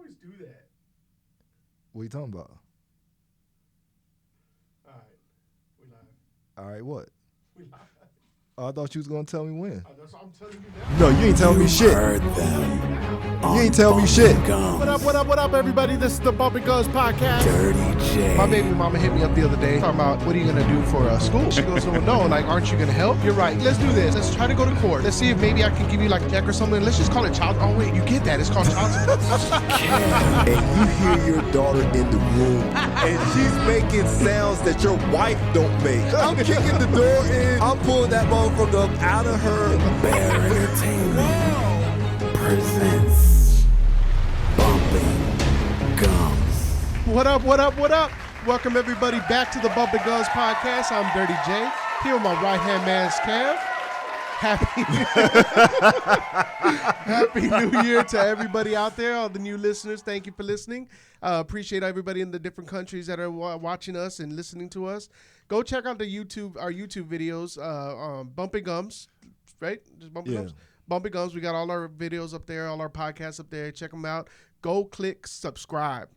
always do that. What are you talking about? All right. We live. All right, what? We live. Oh, I thought you was going to tell me when. That's what I'm telling you now. No, you ain't telling me shit. Heard them. You ain't telling me shit. What up, everybody? This is the Bumpin Gumz podcast. Dirty J. My baby mama hit me up the other day talking about, what are you going to do for school? She goes, well, no, like, aren't you going to help? You're right. Let's do this. Let's try to go to court. Let's see if maybe I can give you like a check or something. Let's just call it child. Oh, wait, you get that. It's called child support. And you hear your daughter in the room, and she's making sounds that your wife don't make. I'm kicking the door in. I'm pulling that motherfucker up out of her. Bear Entertainment presents Bumpin Gumz. What up, what up, what up? Welcome, everybody, back to the Bumpin Gumz podcast. I'm Dirty J. Here with my right-hand man's Kev. Happy New Year to everybody out there, all the new listeners. Thank you for listening. Appreciate everybody in the different countries that are watching us and listening to us. Go check out our YouTube videos, Bumpin Gumz, right? Just Bumpin Gumz? Bumpin Gumz. We got all our videos up there, all our podcasts up there. Check them out. Go click subscribe,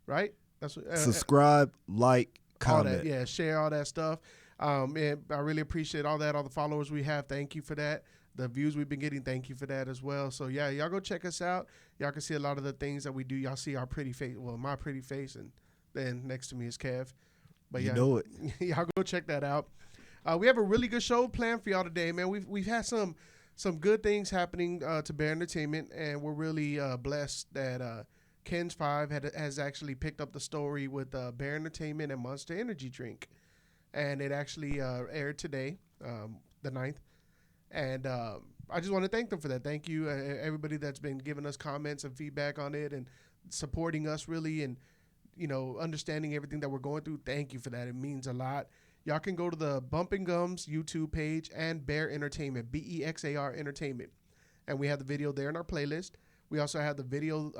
right? That's what, Subscribe, like, comment. All that, yeah, share all that stuff. And I really appreciate all that, all the followers we have. Thank you for that. The views we've been getting, thank you for that as well. So, yeah, y'all go check us out. Y'all can see a lot of the things that we do. Y'all see our pretty face, well, my pretty face, and then next to me is Kev. But You yeah, know it. y'all go check that out. We have a really good show planned for y'all today, man. We've had some good things happening to Bear Entertainment, and we're really blessed that Ken's 5 has actually picked up the story with Bear Entertainment and Monster Energy Drink. And it actually aired today, the 9th. And I just want to thank them for that. Thank you, everybody that's been giving us comments and feedback on it and supporting us really and, you know, understanding everything that we're going through. Thank you for that. It means a lot. Y'all can go to the Bumpin Gumz YouTube page and Bear Entertainment, Bexar Entertainment. And we have the video there in our playlist. We also have the video,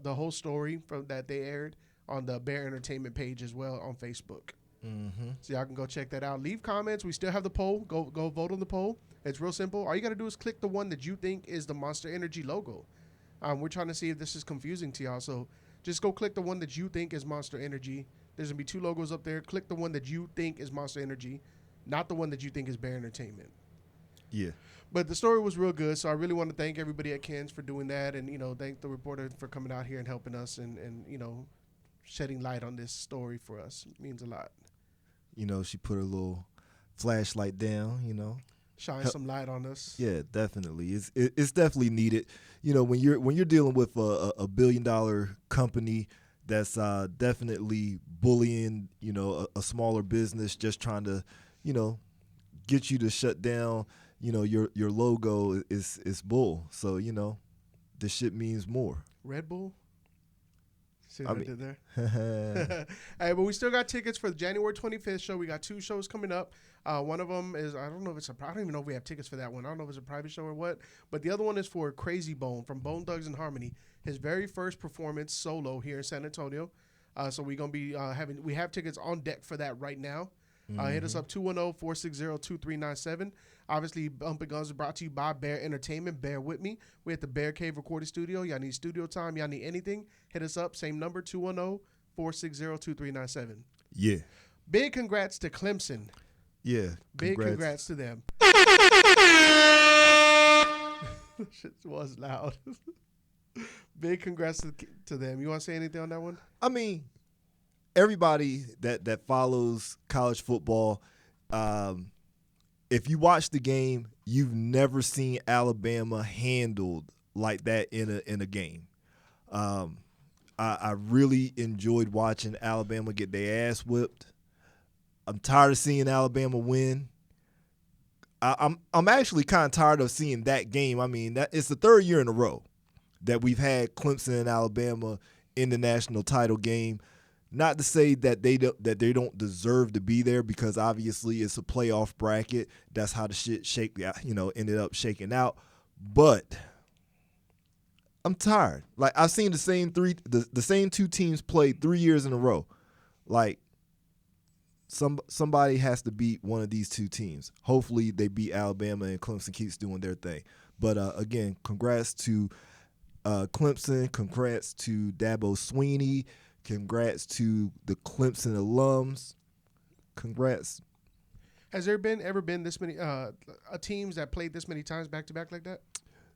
the whole story from that they aired on the Bear Entertainment page as well on Facebook. Mm-hmm. So y'all can go check that out. Leave comments. We still have the poll. Go vote on the poll. It's real simple. All you got to do is click the one that you think is the Monster Energy logo. We're trying to see if this is confusing to y'all. So just go click the one that you think is Monster Energy. There's going to be 2 logos up there. Click the one that you think is Monster Energy, not the one that you think is Bear Entertainment. Yeah. But the story was real good, so I really want to thank everybody at Ken's for doing that and, you know, thank the reporter for coming out here and helping us and you know, shedding light on this story for us. It means a lot. You know, she put her little flashlight down, you know. Shine some light on us. Yeah, definitely. It's definitely needed. You know, when you're dealing with a $1 billion company that's definitely bullying, you know, a smaller business, just trying to, you know, get you to shut down, you know, your logo is bull. So, you know, this shit means more. Red Bull? See what I did there? Hey, but we still got tickets for the January 25th show. We got 2 shows coming up. One of them is, I don't even know if we have tickets for that one. I don't know if it's a private show or what. But the other one is for Crazy Bone from Bone Thugs and Harmony. His very first performance solo here in San Antonio. So we're going to be we have tickets on deck for that right now. Hit us up 210-460-2397. Obviously, Bumpin Gumz is brought to you by Bear Entertainment. Bear with me. We're at the Bear Cave Recording Studio. Y'all need studio time. Y'all need anything. Hit us up. Same number, 210-460-2397. Yeah. Big congrats to Clemson. Yeah. Big congrats to them. Shit was loud. Big congrats to them. You want to say anything on that one? I mean, everybody that follows college football, if you watch the game, you've never seen Alabama handled like that in a game. I really enjoyed watching Alabama get their ass whipped. I'm tired of seeing Alabama win. I'm actually kind of tired of seeing that game. I mean, it's the 3rd year in a row that we've had Clemson and Alabama in the national title game. Not to say that they don't deserve to be there, because obviously it's a playoff bracket. That's how the shit ended up shaking out. But I'm tired. Like, I've seen the same 2 teams play 3 years in a row. Like, somebody has to beat one of these 2 teams. Hopefully they beat Alabama and Clemson keeps doing their thing. But again, congrats to Clemson. Congrats to Dabo Sweeney. Congrats to the Clemson alums. Congrats. Has there ever been this many teams that played this many times back to back like that?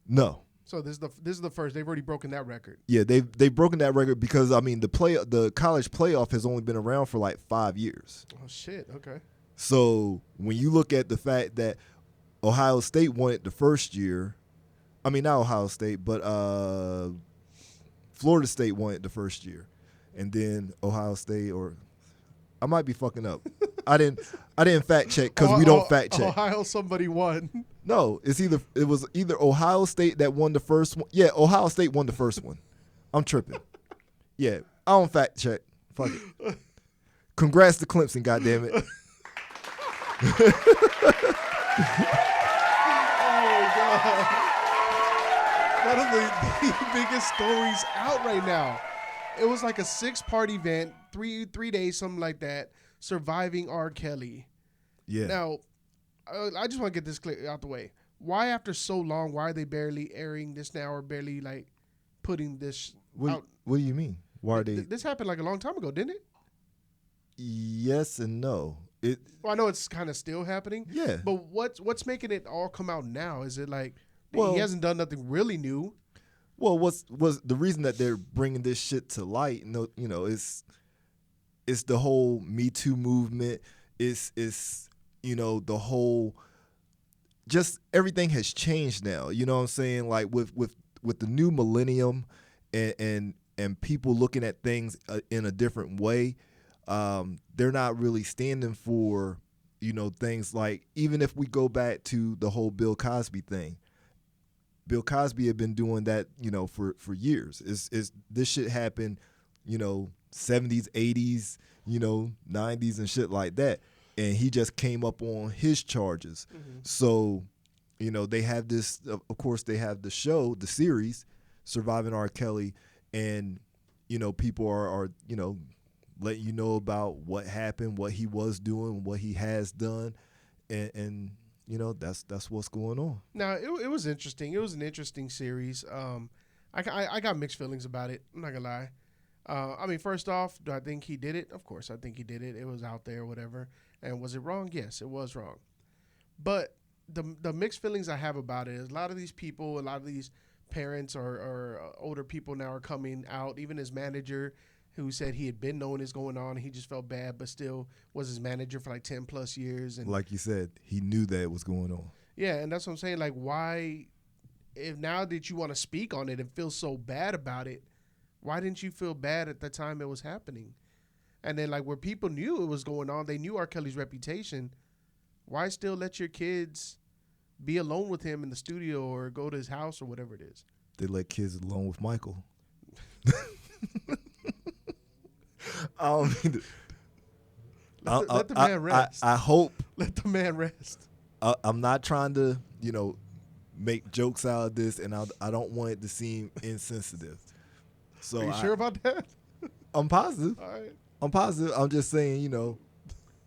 No. So this is the first. They've already broken that record. Yeah, they've broken that record because I mean the college playoff has only been around for like 5 years. Oh shit. Okay. So when you look at the fact that Ohio State won it the first year, I mean not Ohio State, but Florida State won it the first year, and then Ohio State, or I might be fucking up. I didn't fact check because we don't fact check. Ohio somebody won. No, it was either Ohio State that won the first one. Yeah, Ohio State won the first one. I'm tripping. Yeah, I don't fact check. Fuck it. Congrats to Clemson, goddammit. Oh god. One of the biggest stories out right now. It was like a 6-part event, three days, something like that. Surviving R-Kelly. Yeah. Now, I just want to get this clear out the way. Why, after so long, why are they barely airing this now or barely like putting this out? What do you mean? Why are they? This happened like a long time ago, didn't it? Yes and no. Well, I know it's kind of still happening. Yeah. But what's making it all come out now? Is it like Well, he hasn't done nothing really new? Well, was the reason that they're bringing this shit to light? It's the whole Me Too movement. It's the whole, just everything has changed now. You know what I'm saying? Like with the new millennium and people looking at things in a different way. They're not really standing for things like, even if we go back to the whole Bill Cosby thing. Bill Cosby had been doing that, for years. This shit happened, 70s, 80s, 90s and shit like that. And he just came up on his charges. Mm-hmm. So, they have this, of course, they have the show, the series, Surviving R-Kelly. And, people are letting you know about what happened, what he was doing, what he has done. And that's what's going on. Now, it was interesting. It was an interesting series. I got mixed feelings about it. I'm not going to lie. I mean, first off, do I think he did it? Of course, I think he did it. It was out there, whatever. And was it wrong? Yes, it was wrong. But the mixed feelings I have about it is a lot of these people, a lot of these parents or older people now are coming out, even his manager who said he had been knowing this going on and he just felt bad, but still was his manager for like 10 plus years. And like you said, he knew that it was going on. Yeah, and that's what I'm saying. Like, why, if now that you want to speak on it and feel so bad about it, why didn't you feel bad at the time it was happening? And then, like, where people knew it was going on, they knew R. Kelly's reputation, why still let your kids be alone with him in the studio or go to his house or whatever it is? They let kids alone with Michael. I don't mean to, let the man rest. I hope. Let the man rest. I'm not trying to, make jokes out of this, and I don't want it to seem insensitive. So are you sure about that? I'm positive. All right. I'm positive. I'm just saying,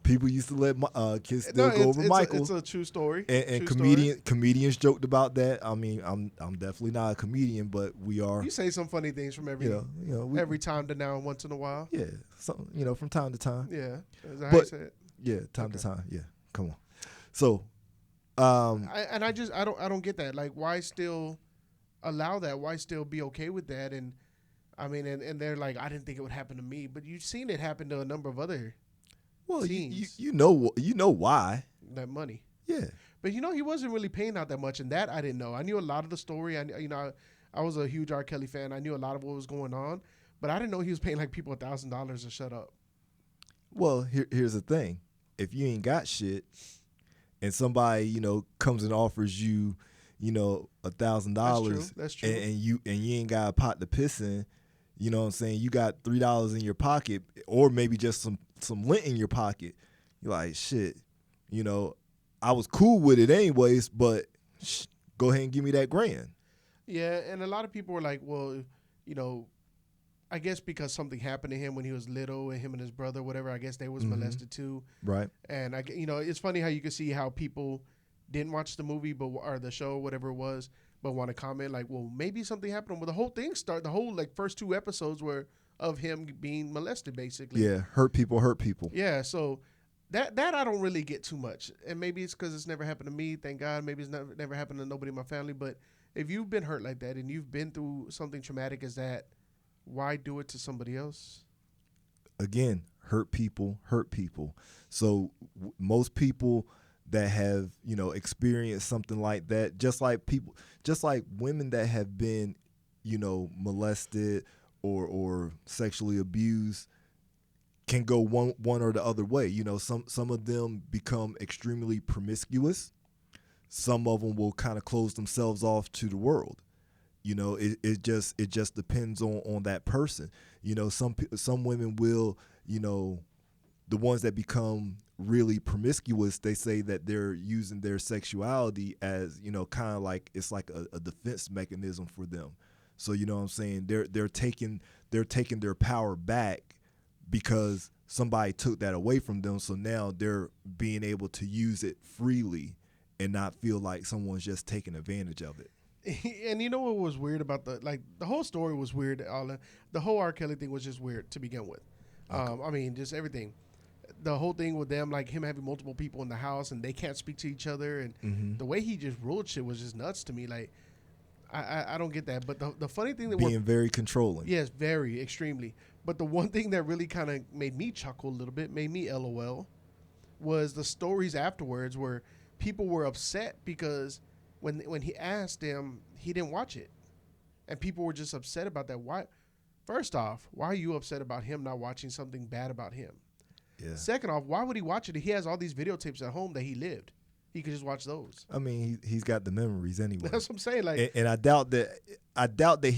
people used to let kids still go over Michael. It's a true story. And comedians joked about that. I mean, I'm definitely not a comedian, but we are. You say some funny things from every time to now and once in a while. Yeah, from time to time. Yeah, is that how you say it? Yeah, time to time. Yeah, come on. So, I don't get that. Like, why still allow that? Why still be okay with that? And I mean, and they're like, I didn't think it would happen to me, but you've seen it happen to a number of other. Well, you know why. That money. Yeah. But he wasn't really paying out that much, and that I didn't know. I knew a lot of the story. I was a huge R. Kelly fan. I knew a lot of what was going on, but I didn't know he was paying like people $1,000 to shut up. Well, here's the thing: if you ain't got shit, and somebody comes and offers you, $1,000, that's true. And you ain't got a pot to piss in, you know what I'm saying? You got $3 in your pocket, or maybe just some lint in your pocket. You're like, shit, I was cool with it anyways, but go ahead and give me that $1,000. Yeah, and a lot of people were like, well, I guess because something happened to him when he was little, and him and his brother, whatever, I guess they was molested too. Right. And it's funny how you can see how people didn't watch the movie or the show, whatever it was, but want to comment like, well, maybe something happened. Well, the whole thing the whole like first 2 episodes were of him being molested, basically. Yeah, hurt people. Yeah, so that I don't really get too much, and maybe it's because it's never happened to me. Thank God. Maybe it's never happened to nobody in my family. But if you've been hurt like that and you've been through something traumatic as that, why do it to somebody else? Again, hurt people. So most people that have, experienced something like that, just like women that have been, molested or sexually abused, can go one or the other way. Some of them become extremely promiscuous. Some of them will kind of close themselves off to the world. It just depends on that person. Some women will, the ones that become really promiscuous, they say that they're using their sexuality as, kind of like it's like a defense mechanism for them. So you know what I'm saying? They're taking their power back because somebody took that away from them. So now they're being able to use it freely and not feel like someone's just taking advantage of it. And you know what was weird about the whole story was weird. The whole R-Kelly thing was just weird to begin with. Okay. I mean, just everything. The whole thing with them, like him having multiple people in the house and they can't speak to each other, and the way he just ruled shit was just nuts to me. Like, I don't get that. But the funny thing that being very controlling. Yes, very extremely. But the one thing that really kind of made me chuckle a little bit, made me LOL, was the stories afterwards where people were upset because when he asked them, he didn't watch it, and people were just upset about that. Why? First off, why are you upset about him not watching something bad about him? Yeah. Second off, why would he watch it? He has all these videotapes at home that he lived. He could just watch those. I mean, he's got the memories anyway. That's what I'm saying. Like, and I doubt that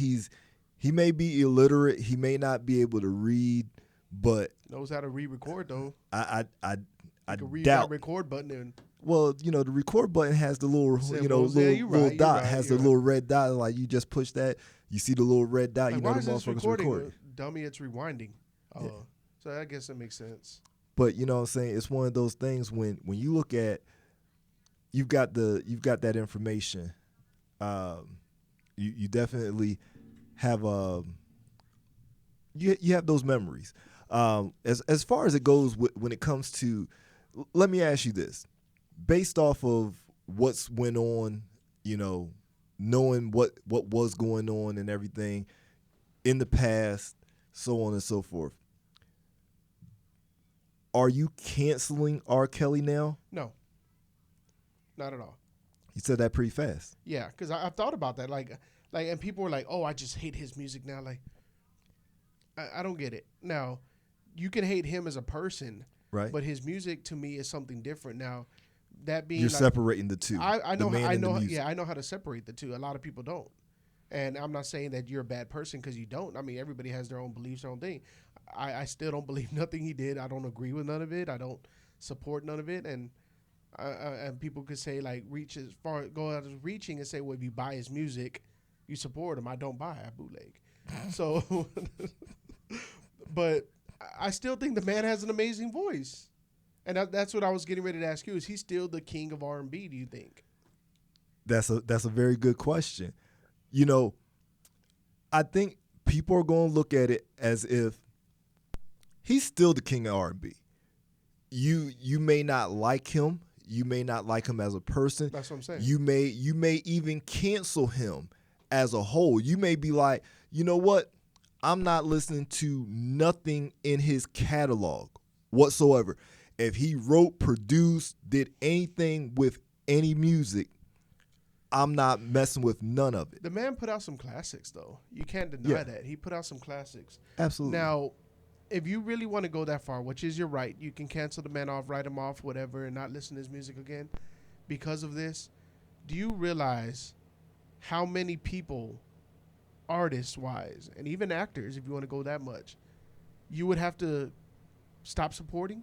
he may be illiterate. He may not be able to read, but knows how to re-record though. I read doubt that record button and. Well, the record button has the little, little dot, has the little red dot. Like you just push that, you see the little red dot. Like, the motherfucker's recording. Dummy, it's rewinding. Yeah. So I guess it makes sense. But you know what I'm saying? It's one of those things when you look at, you've got that information. You definitely have you have those memories. As far as it goes when it comes to, let me ask you this. Based off of what's went on, knowing what was going on and everything in the past, so on and so forth, are you canceling R. Kelly now? No, not at all. You said that pretty fast. Yeah, because I've thought about that. Like, and people were like, "Oh, I just hate his music now." Like, I don't get it. Now, you can hate him as a person, right? But his music to me is something different. Now, that being you're separating the two. I know how to separate the two. A lot of people don't, and I'm not saying that you're a bad person because you don't. I mean, everybody has their own beliefs, their own thing. I still don't believe nothing he did. I don't agree with none of it. I don't support none of it. And people could say like go out as reaching and say, well, if you buy his music, you support him. I don't buy. I bootleg. So, but I still think the man has an amazing voice. And that's what I was getting ready to ask you. Is he still the king of R&B, do you think? That's a very good question. I think people are going to look at it as if he's still the king of R&B. You may not like him. You may not like him as a person. That's what I'm saying. You may even cancel him as a whole. You may be like, you know what? I'm not listening to nothing in his catalog whatsoever. If he wrote, produced, did anything with any music, I'm not messing with none of it. The man put out some classics, though. You can't deny that. He put out some classics. Absolutely. Now, if you really want to go that far, which is your right, you can cancel the man off, write him off, whatever, and not listen to his music again because of this. Do you realize how many people, artists-wise, and even actors, if you want to go that much, you would have to stop supporting?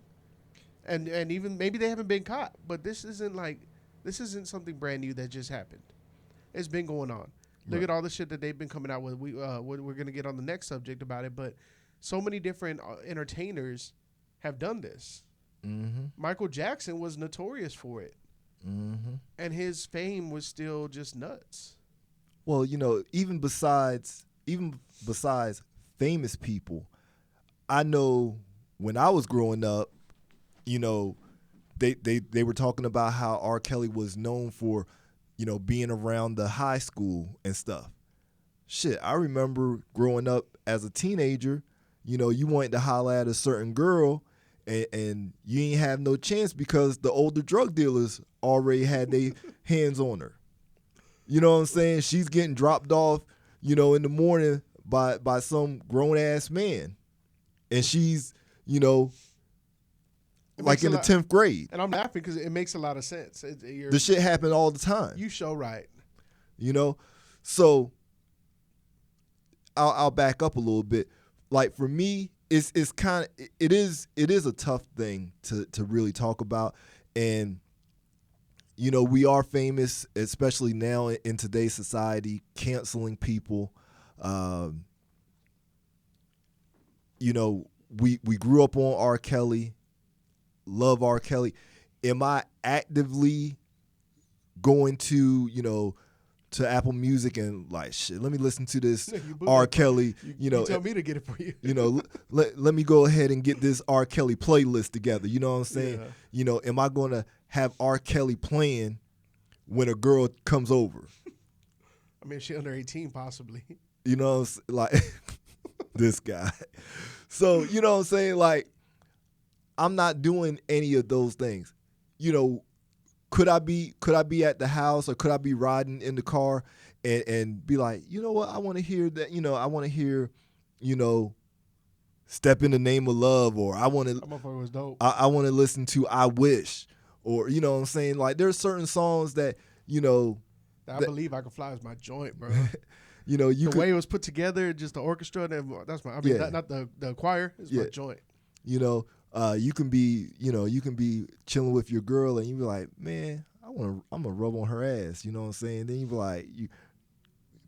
And even maybe they haven't been caught, but this isn't something brand new that just happened. It's been going on. Look at all the shit that they've been coming out with. We're gonna get on the next subject about it, but so many different entertainers have done this. Mm-hmm. Michael Jackson was notorious for it, and his fame was still just nuts. Well, even besides famous people, I know when I was growing up, they were talking about how R. Kelly was known for, being around the high school and stuff. Shit, I remember growing up as a teenager, you wanted to holler at a certain girl and you ain't have no chance because the older drug dealers already had their hands on her. You know what I'm saying? She's getting dropped off, in the morning by some grown-ass man. And she's, like in the 10th grade. And I'm laughing because it makes a lot of sense. The shit happened all the time. You show right. So I'll back up a little bit. Like for me, it is a tough thing to really talk about. And we are famous, especially now in today's society, canceling people. We grew up on R. Kelly, love R. Kelly. Am I actively going to, to Apple Music and like, shit, let me listen to this R. Kelly, You tell me to get it for you. Let me go ahead and get this R. Kelly playlist together. You know what I'm saying? Yeah. Am I going to have R. Kelly playing when a girl comes over? I mean, she under 18 possibly. Like this guy. So, you know what I'm saying? Like, I'm not doing any of those things. Could I be at the house or could I be riding in the car and be like, you know what, I want to hear that, I want to hear, Step in the Name of Love, or I want to That motherfucker was dope. I want to listen to I Wish, or you know what I'm saying? Like there's certain songs that, I Believe I Can Fly is my joint, bro. The way it was put together, just the orchestra, that's my. I mean, not the choir. It's my joint. You can be chilling with your girl and you be like, man, I'm gonna rub on her ass. You know what I'm saying? Then you be like, you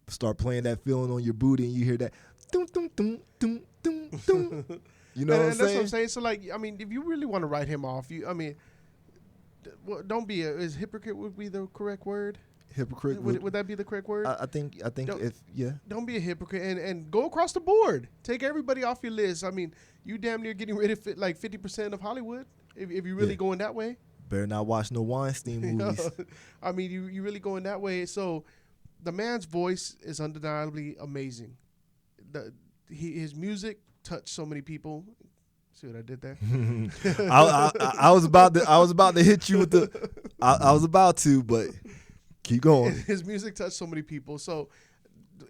start playing that feeling on your booty and you hear that, dum dum dum dum dum dum. You know what I'm saying? That's what I'm saying. So like, I mean, if you really want to write him off, don't be is hypocrite would be the correct word. Hypocrite would that be the correct word? I think Don't be a hypocrite and go across the board. Take everybody off your list. I mean, you damn near getting rid of like 50% of Hollywood if you're really going that way. Better not watch no Weinstein movies. I mean, you really going that way. So the man's voice is undeniably amazing. His music touched so many people. See what I did there? I was about to hit you with the. I was about to, but. Keep going. His music touched so many people. So,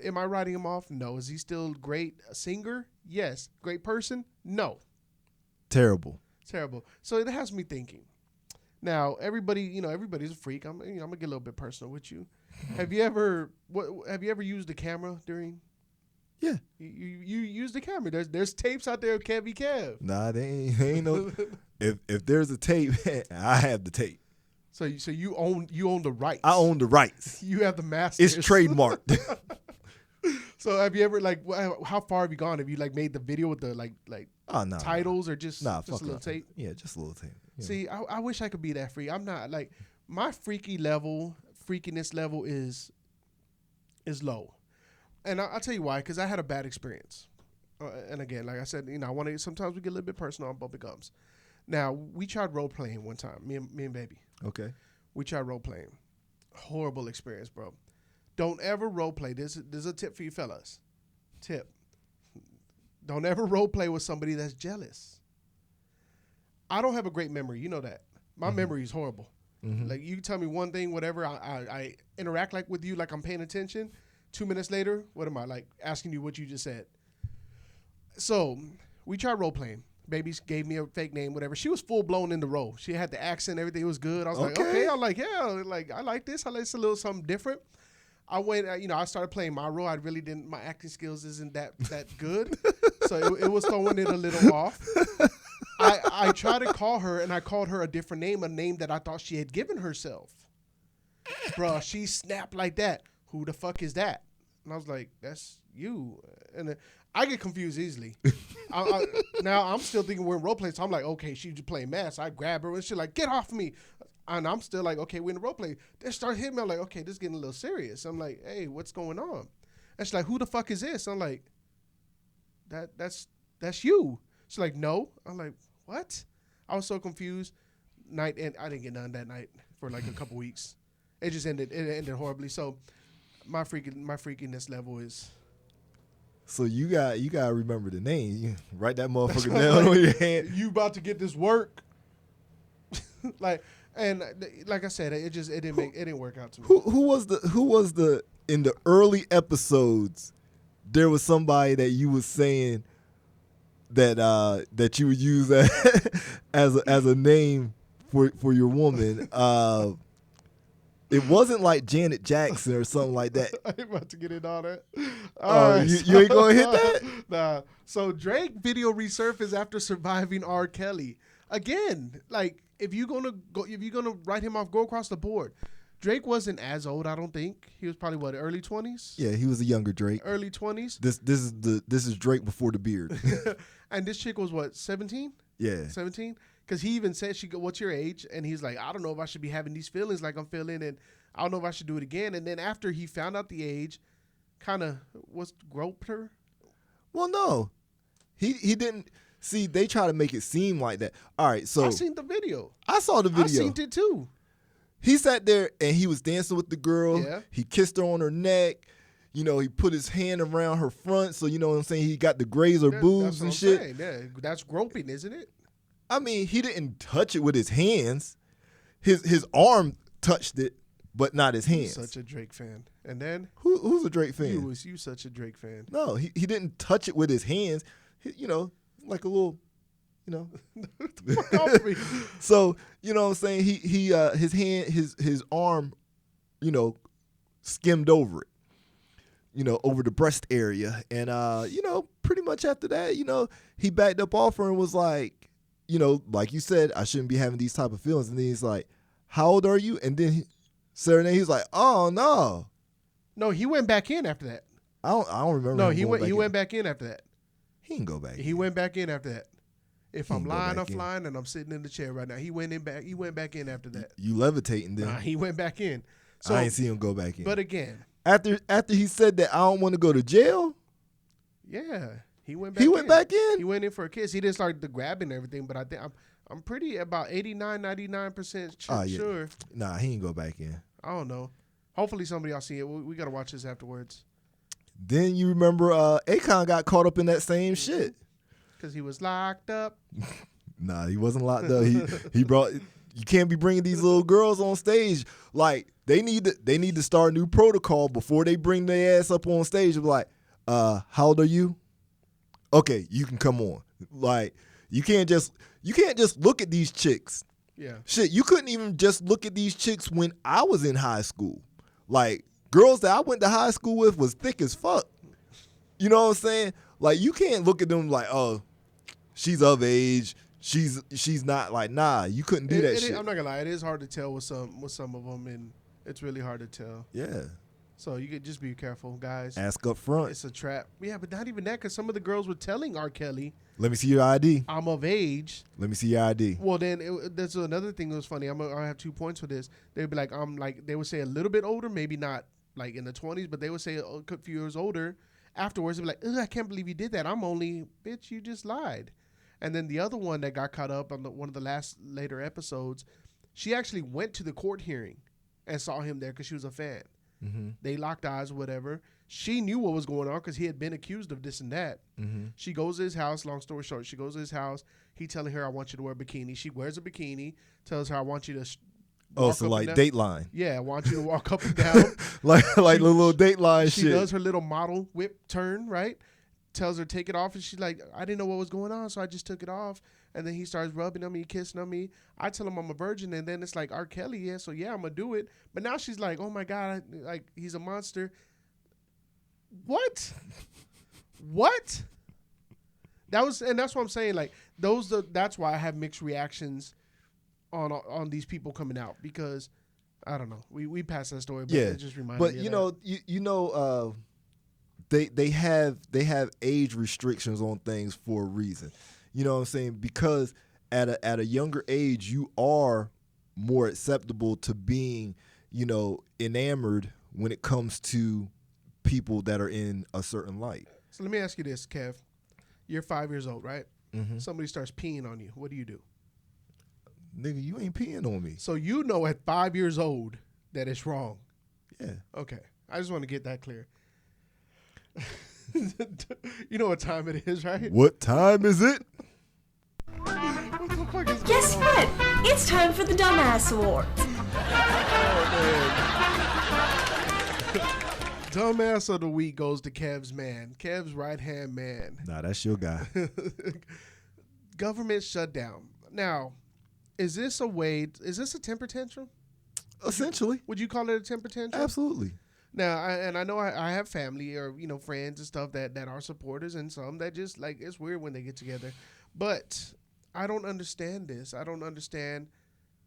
am I writing him off? No. Is he still great? A singer? Yes. Great person? No. Terrible. So it has me thinking. Now, everybody's a freak. I'm gonna get a little bit personal with you. Have you ever used the camera during? Yeah. You use the camera. There's tapes out there of Kev. Nah, they ain't no. if there's a tape, I have the tape. So you own the rights. I own the rights. You have the masters. It's trademarked. So have you ever how far have you gone? Have you like made the video with the like titles or just a little tape? Yeah, just a little tape. Yeah. See, I wish I could be that free. I'm not. Like my freakiness level is low, and I'll tell you why. Because I had a bad experience, and again, like I said, I want to. Sometimes we get a little bit personal on Bumpin Gumz. Now we tried role playing one time, me and Baby. Okay. We tried role playing. Horrible experience, bro. Don't ever role play. This is a tip for you fellas. Tip. Don't ever role play with somebody that's jealous. I don't have a great memory. You know that. My memory is horrible. Mm-hmm. Like you tell me one thing, whatever, I interact like with you like I'm paying attention. 2 minutes later, what am I like asking you what you just said? So we tried role playing. Baby gave me a fake name, whatever. She was full blown in the role. She had the accent, everything was good. I was like, okay. I'm like, yeah, like I like this. I like this a little something different. I went, I started playing my role. I really didn't. My acting skills isn't that good, so it was throwing it a little off. I tried to call her, and I called her a different name, a name that I thought she had given herself. Bruh, she snapped like that. Who the fuck is that? And I was like, that's you. And I get confused easily. Now I'm still thinking we're in role play, so I'm like, okay, she's playing mask. I grab her and she's like, get off me. And I'm still like, okay, we're in the role play. They start hitting me. I'm like, okay, this is getting a little serious. I'm like, hey, what's going on? And she's like, who the fuck is this? I'm like, that's you. She's like, no. I'm like, what? I was so confused. Night, and I didn't get none that night for like a couple weeks. It just ended. It ended horribly. So my freakiness level is. So you gotta remember the name. You write that motherfucker down on your hand. You about to get this work? Like I said, it didn't work out to me. Who was the in the early episodes? There was somebody that you was saying that you would use as a name for your woman. It wasn't like Janet Jackson or something like that. I ain't about to get in all that. You ain't gonna hit that? Nah. So Drake video resurfaced after surviving R-Kelly. Again, like if you're gonna write him off, go across the board. Drake wasn't as old, I don't think. He was probably what, early 20s? Yeah, he was a younger Drake. Early 20s. This is Drake before the beard. And this chick was what, 17? Yeah. 17? Because he even said, what's your age? And he's like, I don't know if I should be having these feelings like I'm feeling, and I don't know if I should do it again. And then after he found out the age, kind of groped her. Well, no. He didn't. See, they try to make it seem like that. All right, so. I seen the video. I saw the video. I seen it too. He sat there and he was dancing with the girl. Yeah. He kissed her on her neck. You know, he put his hand around her front, so you know what I'm saying? He got to graze her boobs and shit. Saying. Yeah, that's groping, isn't it? I mean, he didn't touch it with his hands. His arm touched it, but not his hands. Such a Drake fan. And then who's a Drake fan? You such a Drake fan. No, he didn't touch it with his hands. You know, like a little, you know. So, you know what I'm saying? He his arm, you know, skimmed over it. You know, over the breast area. And you know, pretty much after that, you know, he backed up off her and was like, you know, like you said, I shouldn't be having these type of feelings. And then he's like, how old are you? And then he was like, oh no. No, he went back in after that. I don't remember. No, he went back in after that. He didn't go back. He went back in after that. If I'm lying, I'm in. flying, and I'm sitting in the chair right now. He went back in after that. You levitating then? Nah, he went back in. So, I ain't see him go back in. But again, after he said that I don't want to go to jail. Yeah, he went back in. He went in for a kiss. He didn't start the grabbing and everything, but I think I'm pretty about 99% sure. Nah, he ain't go back in. I don't know. Hopefully somebody else see it. We got to watch this afterwards. Then you remember Akon got caught up in that same shit. Because he was locked up. Nah, he wasn't locked up. He brought. You can't be bringing these little girls on stage. Like they need to start a new protocol before they bring their ass up on stage. Be like, how old are you? Okay, you can come on. Like you can't just look at these chicks. Yeah. Shit, you couldn't even just look at these chicks when I was in high school. Like girls that I went to high school with was thick as fuck. You know what I'm saying? Like you can't look at them like, oh, she's of age. She's not like, nah, you couldn't do that shit. I'm not gonna lie, it is hard to tell with some of them, and it's really hard to tell. Yeah. So you could just be careful, guys. Ask up front. It's a trap. Yeah, but not even that, because some of the girls were telling R-Kelly, let me see your ID. I'm of age. Let me see your ID. Well, then there's another thing that was funny. I have 2 points for this. They'd be like, they would say a little bit older, maybe not like in the 20s, but they would say a few years older. Afterwards, they'd be like, ugh, I can't believe you did that. I'm only, bitch, you just lied. And then the other one that got caught up on one of the later episodes, she actually went to the court hearing and saw him there because she was a fan. Mm-hmm. They locked eyes or whatever. She knew what was going on because he had been accused of this and that. Mm-hmm. She goes to his house. Long story short, she goes to his house. He telling her, I want you to wear a bikini. She wears a bikini, tells her, I want you to so like Dateline. Yeah, I want you to walk up and down. like little Dateline shit. She does her little model whip turn, right? Tells her take it off, and she's like, I didn't know what was going on, so I just took it off. And then he starts rubbing on me, kissing on me. I tell him I'm a virgin, and then it's like R-Kelly, yeah, so yeah, I'm gonna do it. But now she's like, oh my God, like he's a monster. What? What? That's what I'm saying. Like that's why I have mixed reactions on these people coming out, because I don't know. We passed that story, but it just reminded me. But you know, they have age restrictions on things for a reason. You know what I'm saying? Because at a younger age, you are more acceptable to being, enamored when it comes to people that are in a certain light. So let me ask you this, Kev. You're 5 years old, right? Mm-hmm. Somebody starts peeing on you. What do you do? Nigga, you ain't peeing on me. So you know at 5 years old that it's wrong. Yeah. Okay. I just want to get that clear. You know what time it is, right? What time is it? What the fuck is Guess going on? what? It's time for the Dumbass Awards. Dumbass of the week goes to Kev's man. Kev's right-hand man. Nah, that's your guy. Government shutdown. Now, is this a temper tantrum? Essentially. Would you call it a temper tantrum? Absolutely. Now, I know I have family or, friends and stuff that are supporters, and some that just, it's weird when they get together. But I don't understand this. I don't understand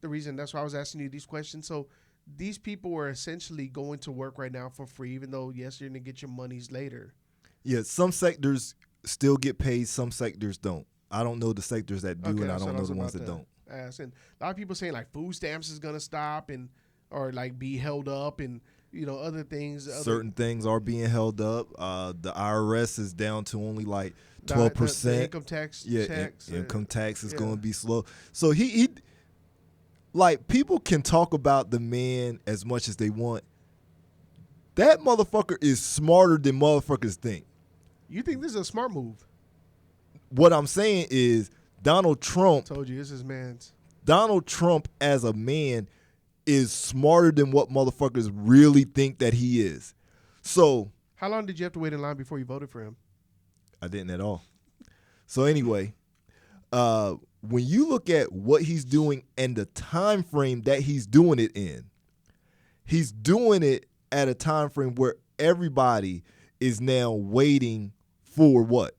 the reason. That's why I was asking you these questions. So these people are essentially going to work right now for free, even though, yes, you're going to get your monies later. Yeah, some sectors still get paid, some sectors don't. I don't know the sectors that do, and I don't know the ones that don't. And a lot of people saying, food stamps is going to stop or be held up and, other things. Certain things are being held up. The IRS is down to only 12%. The income tax checks. Income tax is going to be slow. So he people can talk about the man as much as they want. That motherfucker is smarter than motherfuckers think. You think this is a smart move? What I'm saying is Donald Trump. Told you, this is man's. Donald Trump as a man is smarter than what motherfuckers really think that he is. So how long did you have to wait in line before you voted for him? I didn't at all. So anyway, when you look at what he's doing and the time frame that he's doing it in, he's doing it at a time frame where everybody is now waiting for what?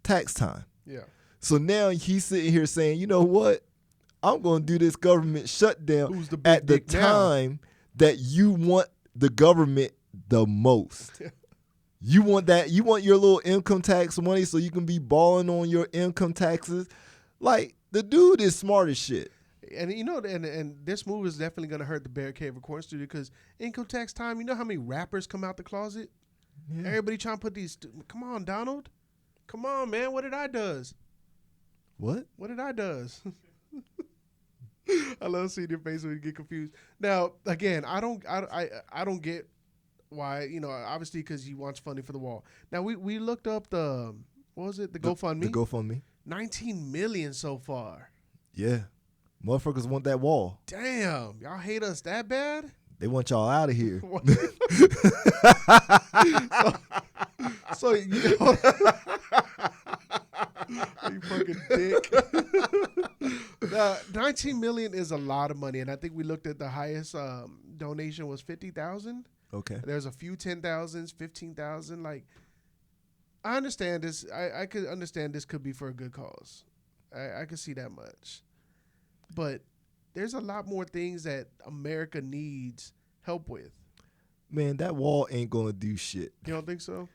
Tax time. Yeah. So now he's sitting here saying, you know what? I'm going to do this government shutdown at the time that you want the government the most. You want that? You want your little income tax money so you can be balling on your income taxes? The dude is smart as shit. And and this move is definitely going to hurt the Bear Cave Recording Studio because income tax time, you know how many rappers come out the closet? Yeah. Everybody trying to put these, come on, Donald. Come on, man. What did I does? What? What did I does? I love seeing your face when you get confused. Now, again, I don't get why, obviously because he wants funding for the wall. Now, we looked up the GoFundMe? The GoFundMe. 19 million so far. Yeah. Motherfuckers want that wall. Damn. Y'all hate us that bad? They want y'all out of here. so you fucking dick. 19 million is a lot of money, and I think we looked at the highest donation was 50,000. Okay. There's a few 10,000s, 15,000. I understand this. I could understand this could be for a good cause. I could see that much, but there's a lot more things that America needs help with. Man, that wall ain't gonna do shit. You don't think so?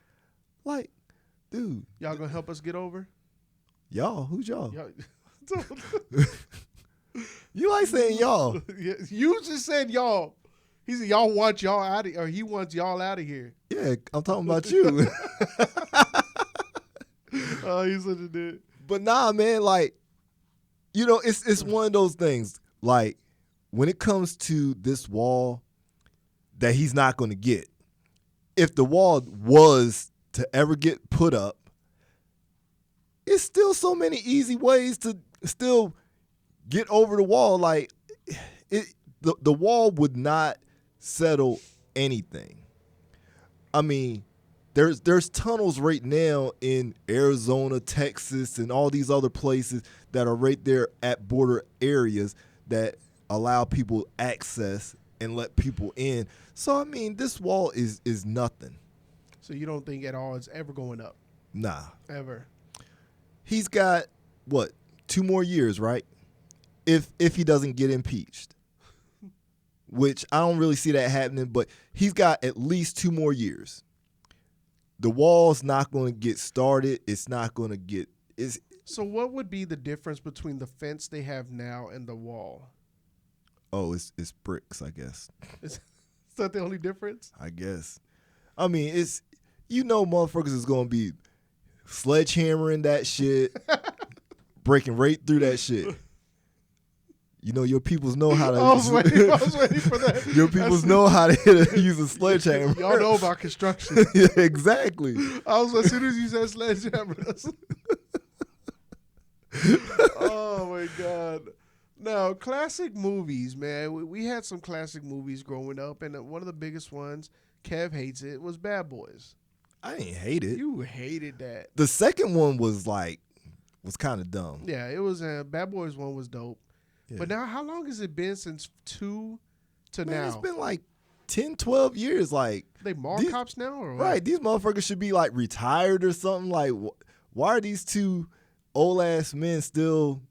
Dude, y'all gonna help us get over? Y'all? Who's y'all? Y'all You like saying y'all? You just said y'all. He said y'all want y'all out of, or he wants y'all out of here. Yeah, I'm talking about you. Oh, he's such a dude. But nah, man, it's one of those things. When it comes to this wall that he's not going to get, if the wall was to ever get put up, it's still so many easy ways to still get over the wall. The wall would not settle anything. I mean, there's tunnels right now in Arizona, Texas, and all these other places that are right there at border areas that allow people access and let people in. So I mean, this wall is nothing. So you don't think at all it's ever going up? Nah. Ever. He's got, 2 more years, right? If he doesn't get impeached. Which I don't really see that happening, but he's got at least 2 more years. the wall's not going to get started. It's not going to get. So what would be the difference between the fence they have now and the wall? Oh, it's bricks, I guess. Is that the only difference? I guess. I mean, it's motherfuckers is going to be sledgehammering that shit, breaking right through that shit. Your peoples know how to. I was waiting for that. Your peoples know how to use a sledgehammer. Y'all know about construction. Yeah, exactly. As soon as you said sledgehammer. Oh my God. Now, classic movies, man. We had some classic movies growing up, and one of the biggest ones, Kev hates it, was Bad Boys. I didn't hate it. You hated that. The second one was kind of dumb. Yeah, it was. Bad Boys 1 was dope. Yeah. But now, how long has it been since 2 to now? It's been like 10, 12 years. Like, they mall cops now, or what? Right? These motherfuckers should be like retired or something. Like, why are these two old ass men still,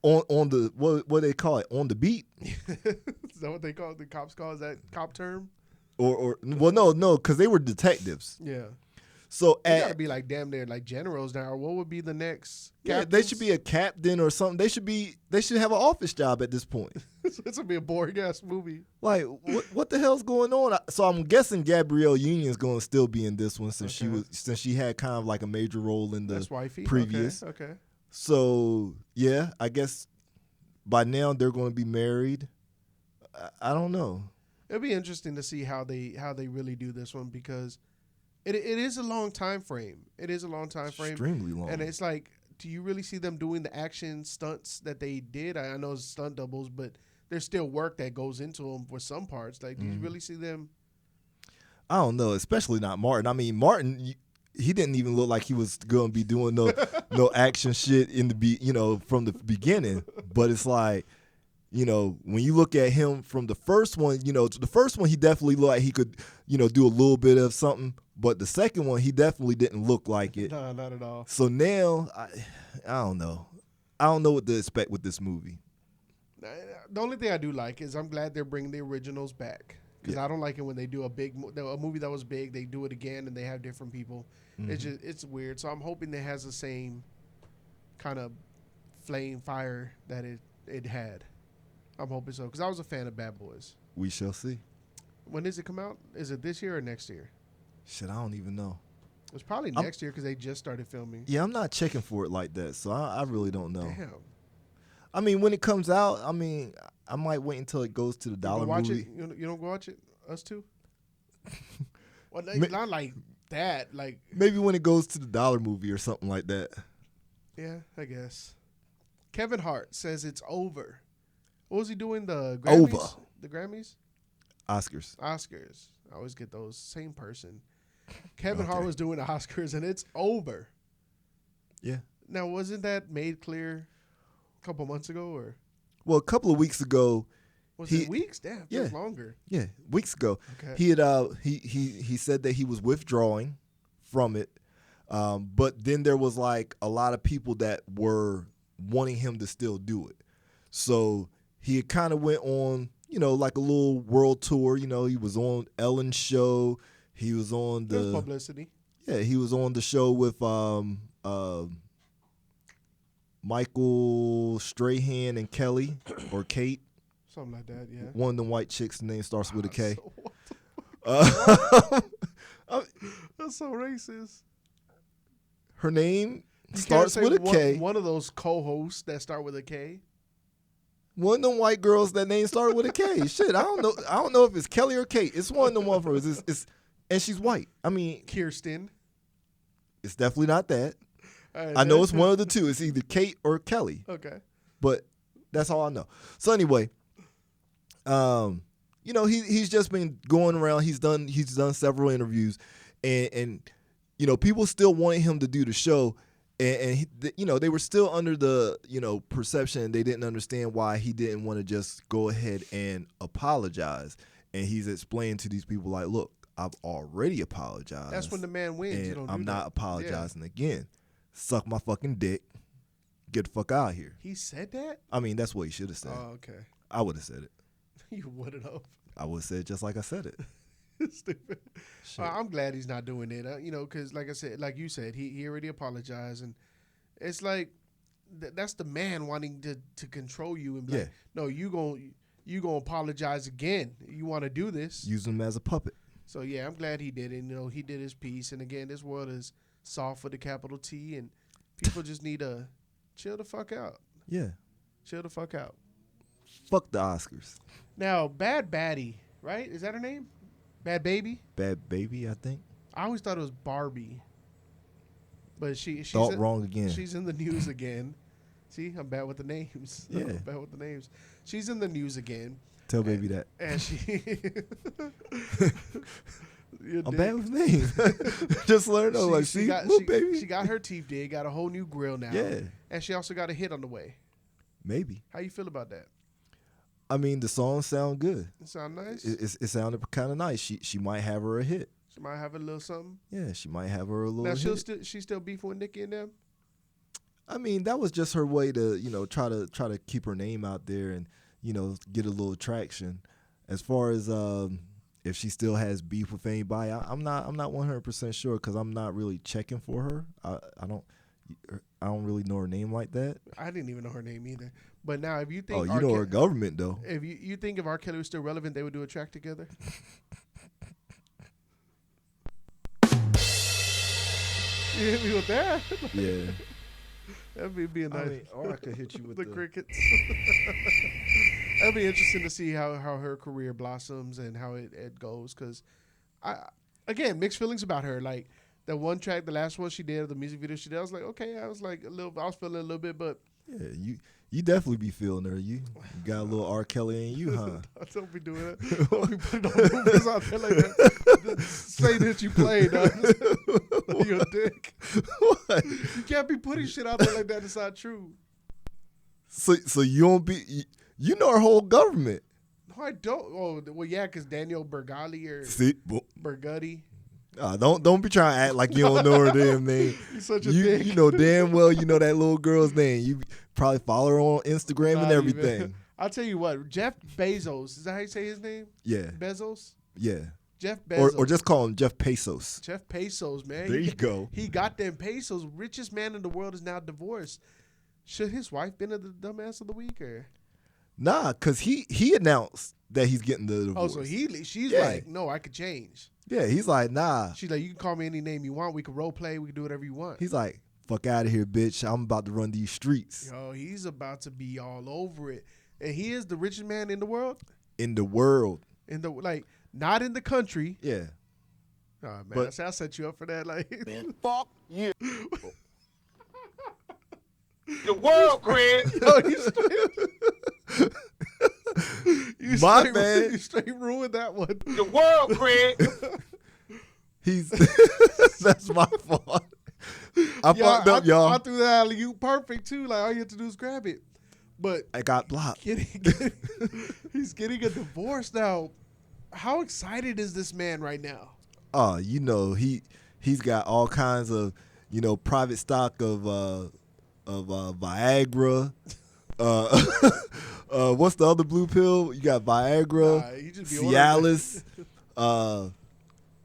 on the what they call it, on the beat? Is that what they call it? The cops call it, that cop term? Or no, because they were detectives. Yeah. So they gotta be like damn near like generals now. Or what would be the next? Yeah, they should be a captain or something. They should have an office job at this point. This would be a boring ass movie. Like what the hell's going on? So I'm guessing Gabrielle Union's going to still be in this one since she had kind of like a major role in the previous. Okay. So yeah, I guess by now they're going to be married. I don't know. It'll be interesting to see how they really do this one, because it is a long time frame. It is a long time frame. Extremely long. And it's like, do you really see them doing the action stunts that they did? I know it's stunt doubles, but there's still work that goes into them for some parts. Like, do you really see them? I don't know, especially not Martin. I mean, Martin, he didn't even look like he was going to be doing no action shit from the beginning. But it's like, when you look at him from the first one, the first one he definitely looked like he could, do a little bit of something. But the second one, he definitely didn't look like it. No, not at all. So now, I don't know. I don't know what to expect with this movie. The only thing I do like is I'm glad they're bringing the originals back, because I don't like it when they do a movie that was big, they do it again and they have different people. Mm-hmm. It's weird. So I'm hoping it has the same kind of flame fire that it had. I'm hoping so, because I was a fan of Bad Boys. We shall see. When does it come out? Is it this year or next year? Shit, I don't even know. It's probably next year, because they just started filming. Yeah, I'm not checking for it like that, so I really don't know. Damn. I mean, when it comes out, I mean, I might wait until it goes to the dollar movie. You don't go watch it? Us too? Well, not like that. Like, maybe when it goes to the dollar movie or something like that. Yeah, I guess. Kevin Hart says it's over. What was he doing? The Grammys? Over. The Grammys? Oscars. I always get those. Same person. Kevin Hart was doing the Oscars, and it's over. Yeah. Now, wasn't that made clear a couple months ago, or? Well, a couple of weeks ago. Was it weeks? Damn, it was longer. Yeah, weeks ago. Okay. He had he said that he was withdrawing from it, but then there was like a lot of people that were wanting him to still do it. So he had kind of went on, like a little world tour. He was on Ellen's show. He was on the publicity. Yeah, he was on the show with Michael Strahan and Kelly or Kate. Something like that, yeah. One of them white chicks' name starts with a K. That's so racist. Her name starts with a K. One of those co-hosts that start with a K. One of them white girls that name started with a K. Shit, I don't know. I don't know if it's Kelly or Kate. It's one of them motherfuckers. It's and she's white. I mean, Kirsten. It's definitely not that. I know it's one of the two. It's either Kate or Kelly. Okay. But that's all I know. So anyway, he's just been going around. He's done several interviews, and people still wanted him to do the show, and they were still under the perception they didn't understand why he didn't want to just go ahead and apologize. And he's explained to these people like, look, I've already apologized. That's when the man wins. And I'm not apologizing again. Suck my fucking dick. Get the fuck out of here. He said that? I mean, that's what he should have said. Oh, okay. I would have said it. You would have. I would have said it just like I said it. Stupid. I'm glad he's not doing it. Because like I said, like you said, he already apologized, and it's like that's the man wanting to control you and be like, no, you gonna apologize again. You want to do this? Use him as a puppet. So yeah, I'm glad he did it. He did his piece. And again, this world is soft with a capital T, and people just need to chill the fuck out. Yeah. Chill the fuck out. Fuck the Oscars. Now, Bhad Bhabie, right? Is that her name? Bhad Bhabie? Bhad Bhabie, I think. I always thought it was Barbie. But she's wrong again. She's in the news again. See, I'm bad with the names. Yeah. I'm bad with the names. She's in the news again. Tell baby that. And she... I'm bad with names. Just let her know. Like, see, little baby. She got her teeth did, got a whole new grill now. Yeah. And she also got a hit on the way. Maybe. How you feel about that? I mean, the songs sound good. It sound nice? It sounded kind of nice. She might have her a hit. She might have a little something? Yeah, she might have her a little hit. Now, she still beefing with Nicki and them? I mean, that was just her way to, try to keep her name out there and, get a little traction. As far as if she still has beef with anybody, I'm not 100% sure because I'm not really checking for her. I don't really know her name like that. I didn't even know her name either. But now, if you think... Oh, you know her government, though. If you think if R-Kelly was still relevant, they would do a track together? You hit me with that? Yeah. That'd be a nice... or I could hit you with the crickets. That'd be interesting to see how her career blossoms and how it goes. Because, again, mixed feelings about her. Like, the one track, the last one she did, the music video she did, I was like, okay, I was feeling a little bit, but... Yeah, you definitely be feeling her. You got a little R-Kelly in you, huh? Don't be doing that. Don't be putting no movies out there like that. Say that you played, dog. You're a dick. What? You can't be putting shit out there like that. It's not true. So you don't be... You know her whole government. No, I don't. Oh, well, yeah, because Daniel Bergali or Bergutti. Don't be trying to act like you don't know her damn name. You're such a dick. You know damn well you know that little girl's name. You probably follow her on Instagram and everything. Even. I'll tell you what, Jeff Bezos, is that how you say his name? Yeah. Bezos? Yeah. Jeff Bezos. Or just call him Jeff Pesos. Jeff Pesos, man. There you go. He got them pesos. Richest man in the world is now divorced. Should his wife been the dumbass of the week or? Nah, because he announced that he's getting the divorce. Oh, so she's like, no, I could change. Yeah, he's like, nah. She's like, you can call me any name you want. We can role play. We can do whatever you want. He's like, fuck out of here, bitch. I'm about to run these streets. Yo, he's about to be all over it. And he is the richest man in the world? In the world. Not in the country. Yeah. Oh, man, but, I set you up for that. Like, man, fuck you. The world, Craig. You straight ruined that one. The world, Craig. That's my fault. I fucked up, y'all. I threw that alley you perfect too. Like all you have to do is grab it. But I got blocked. He's getting a divorce now. How excited is this man right now? Oh, he's got all kinds of private stock of Viagra. What's the other blue pill? You got Viagra, Cialis.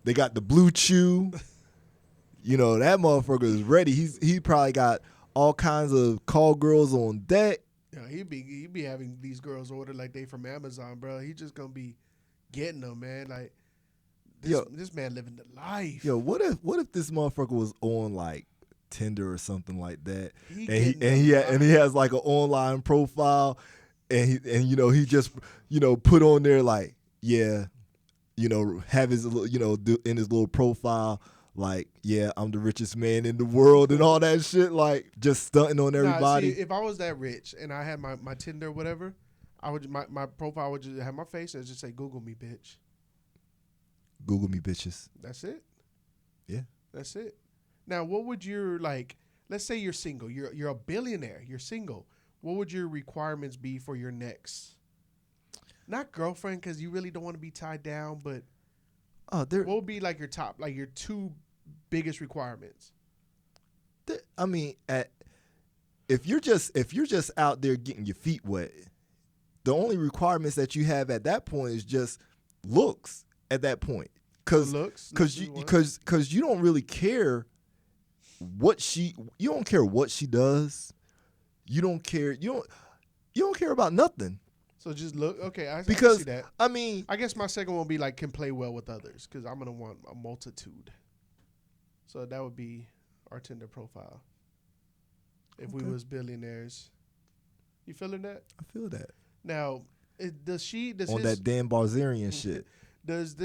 They got the Blue Chew. That motherfucker is ready. He probably got all kinds of call girls on deck. Yeah, he be having these girls ordered like they from Amazon, bro. He just gonna be getting them, man. Like this man living the life. Yo, what if this motherfucker was on like Tinder or something like that, and he has like an online profile, and he just put on there like have his in his little profile like I'm the richest man in the world and all that shit, like just stunting on everybody. See, if I was that rich and I had my Tinder or whatever, I would my profile would just have my face and just say Google me, bitch. Google me, bitches. That's it. Yeah, that's it. Now, what would your let's say you're single. You're a billionaire. You're single. What would your requirements be for your next? Not girlfriend, because you really don't want to be tied down, but what would be like your top, like your two biggest requirements? I mean, if you're just out there getting your feet wet, the only requirements that you have at that point is just looks. At that point, because Looks, you don't really care you don't care what she does. You don't care about nothing. So just look. Okay, I Because see that. I mean, I guess my second one would be like can play well with others because I'm gonna want a multitude. So that would be our Tinder profile. If we was billionaires, you feeling that? I feel that. Now, does on that Dan Barzarian shit. Does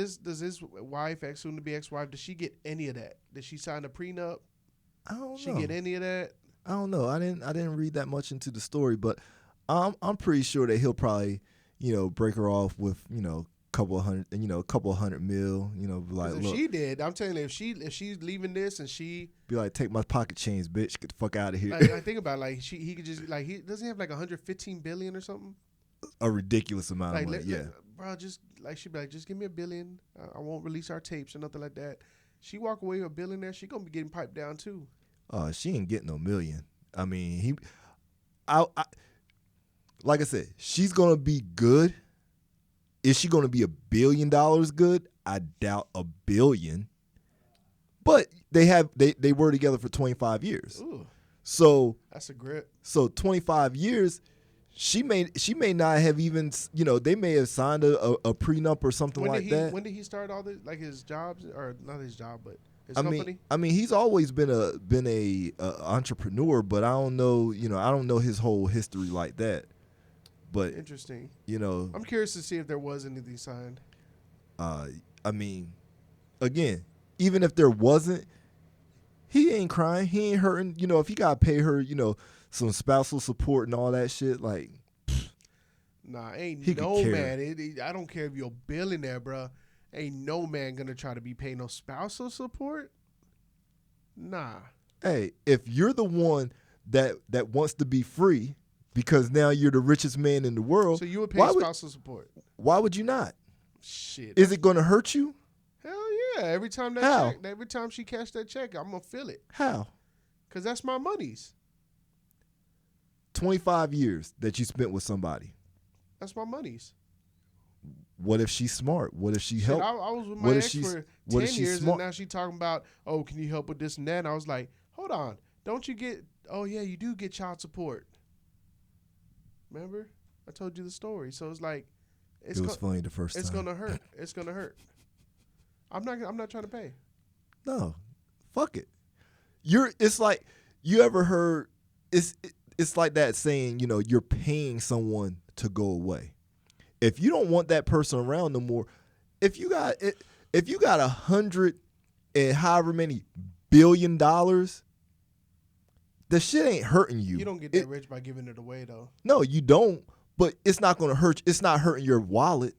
his wife, soon to be ex-wife, does she get any of that? Did she sign a prenup? I don't know. She get any of that? I don't know. I didn't read that much into the story, but I'm pretty sure that he'll probably, break her off with, a couple of hundred mil, like If look. she did, I'm telling you, if she's leaving this and she Be like, take my pocket change, bitch. Get the fuck out of here. like, I think about it, like he could just like he doesn't have like 115 billion or something. A ridiculous amount Like, of money. Yeah. bro, just like she'd be like, just give me $1 billion. I won't release our tapes or nothing like that. She walk away with $1 billion there, she gonna be getting piped down too. She ain't getting no million. I mean, like I said, she's gonna be good. Is she gonna be $1 billion good? I doubt $1 billion. But they were together for 25 years. Ooh, So that's a grip. So 25 years, she may not have even, they may have signed a prenup or something that. When did he start all this? Like his jobs, or not his job, but his company? I mean, he's always been a entrepreneur, but I don't know, I don't know his whole history like that. But Interesting. I'm curious to see if there was anything signed. I mean, again, even if there wasn't, he ain't crying, he ain't hurting. If he gotta pay her, some spousal support and all that shit, like, Nah, ain't he no could care. man. I don't care if you're a billionaire, bro. Ain't no man gonna try to be paying no spousal support. Nah. hey, if you're the one that wants to be free because now you're the richest man in the world, So you would pay why spousal support? why would you not? Shit. Is it going to hurt you? Hell yeah. Every time How? every time she cash that check, I'm gonna feel it. How? Cause that's my monies. 25 years that you spent with somebody. That's my monies. What if she's smart? What if she Shit, helped? I was with my What if ex she's- for what 10 if she's years, smart? and now she talking about, oh, can you help with this and that? And I was like, hold on, don't you get? Oh yeah, you do get child support. Remember, I told you the story. So it's like, It was funny the first it's time. gonna hurt. It's gonna hurt. I'm not trying to pay. No, fuck it. It's like, you ever heard? It's like that saying, you're paying someone to go away. If you don't want that person around no more, if you got 100 and however many $billion, the shit ain't hurting you. You don't get that rich by giving it away, though. No, you don't. But it's not going to hurt. It's not hurting your wallet.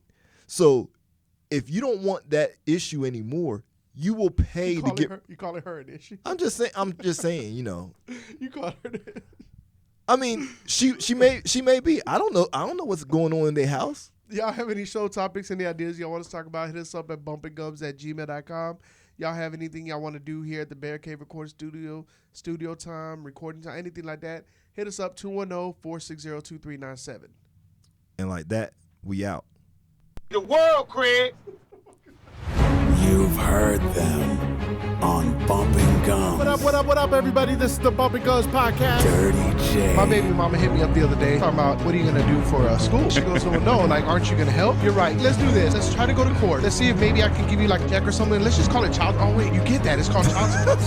So if you don't want that issue anymore, you will pay to get. You call it her an issue. I'm just saying. You call her. I mean, she may be. I don't know. I don't know what's going on in their house. Y'all have any show topics, any ideas y'all want us to talk about? Hit us up at bumpingums@gmail.com. Y'all have anything y'all want to do here at the Bear Cave Recording studio time, recording time, anything like that? Hit us up 210-460-2397. And like that, we out. The world, Craig. You've heard them on Bumpin Gumz. What up, everybody? This is the Bumpin Gumz podcast. Dirty J. My baby mama hit me up the other day talking about, what are you going to do for school? She goes, well, no, like, aren't you going to help? You're right. Let's do this. Let's try to go to court. Let's see if maybe I can give you like a check or something. Let's just call it child. Oh, wait, you get that. It's called child support.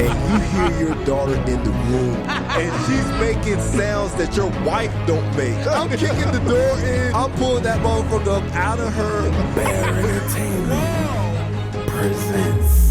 And you hear your daughter in the room, and she's making sounds that your wife don't make. I'm kicking the door in. I'm pulling that motherfucker up out of her. Bear Entertainment presents